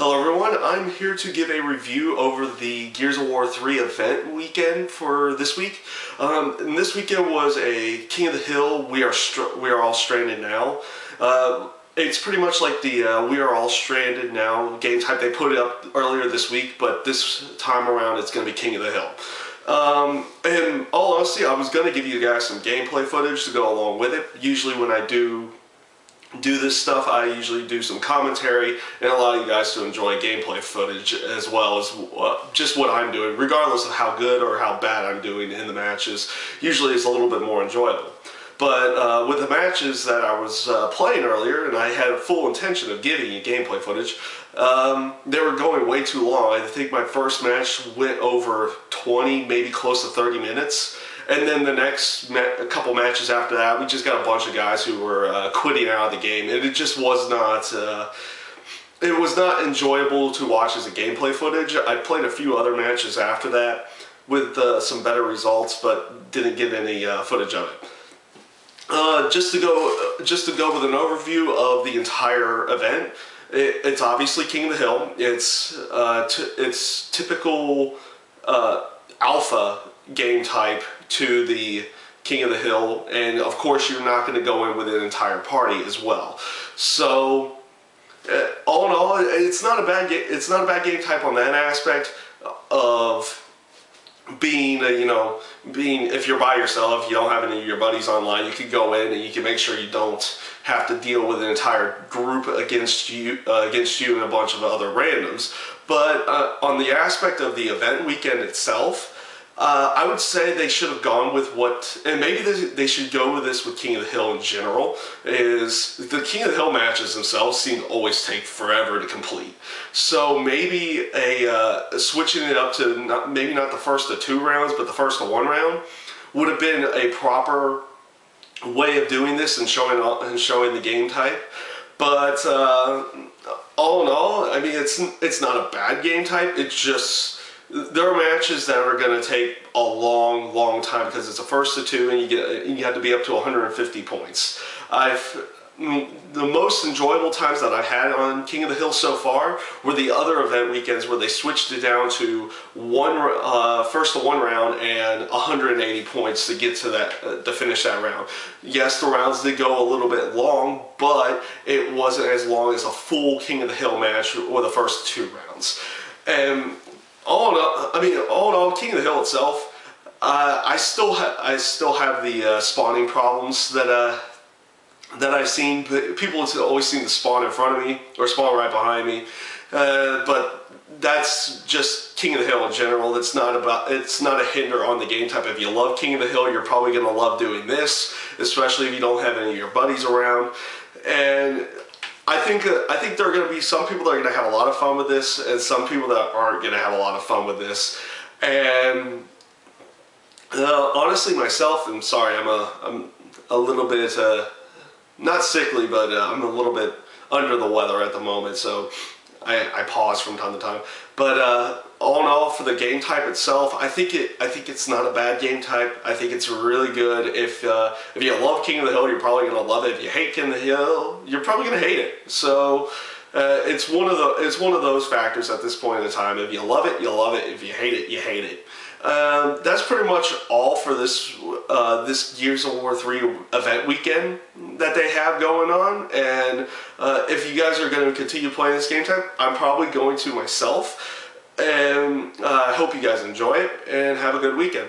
Hello everyone, I'm here to give a review over the Gears of War 3 event weekend for this week. And this weekend was a King of the Hill, We Are All Stranded Now. It's pretty much like the We Are All Stranded Now game type. They put it up earlier this week, but this time around it's going to be King of the Hill. And all honesty, I was going to give you guys some gameplay footage to go along with it. Usually when I do this stuff, I usually do some commentary and allow you guys to enjoy gameplay footage as well as just what I'm doing, regardless of how good or how bad I'm doing in the matches. Usually it's a little bit more enjoyable. But with the matches that I was playing earlier, and I had full intention of giving you gameplay footage, they were going way too long. I think my first match went over 20, maybe close to 30 minutes. And then the next couple matches after that, we just got a bunch of guys who were quitting out of the game, and it just was not. It was not enjoyable to watch as a gameplay footage. I played a few other matches after that with some better results, but didn't get any footage of it. Just to go with an overview of the entire event. It's obviously King of the Hill. It's typical alpha game type to the King of the Hill, and of course you're not going to go in with an entire party as well. So all in all, it's not a bad game. It's not a bad game type on that aspect of being if you're by yourself, you don't have any of your buddies online, you can go in and you can make sure you don't have to deal with an entire group against you and a bunch of other randoms. But on the aspect of the event weekend itself, I would say they should have gone with and maybe they should go with this with King of the Hill in general, is the King of the Hill matches themselves seem to always take forever to complete. So maybe switching it up to maybe not the first of 2 rounds, but the first of 1 round would have been a proper way of doing this and showing the game type. But all in all, I mean, it's not a bad game type. It's just there are matches that are going to take a long time because it's a first of 2 and you have to be up to 150 points. The most enjoyable times that I've had on King of the Hill so far were the other event weekends where they switched it down to first of 1 round and 180 points to get to that to finish that round. Yes, the rounds did go a little bit long, but it wasn't as long as a full King of the Hill match or the first 2 rounds. And all in all, King of the Hill itself, I still have the spawning problems that I've seen. People always seem to spawn in front of me or spawn right behind me, but that's just King of the Hill in general. It's not a hinder on the game type. If you love King of the Hill, you're probably going to love doing this, especially if you don't have any of your buddies around. And I think there are going to be some people that are going to have a lot of fun with this, and some people that aren't going to have a lot of fun with this. And honestly, myself, I'm sorry, I'm a little bit not sickly, but I'm a little bit under the weather at the moment, so I pause from time to time. But all in all, for the game type itself, I think it's not a bad game type. I think it's really good. If you love King of the Hill, you're probably going to love it. If you hate King of the Hill, you're probably going to hate it. So it's one of those factors at this point in time. If you love it, you love it. If you hate it, you hate it. That's pretty much all for this Gears of War 3 event weekend that they have going on. And if you guys are going to continue playing this game type, I'm probably going to myself. And I hope you guys enjoy it and have a good weekend.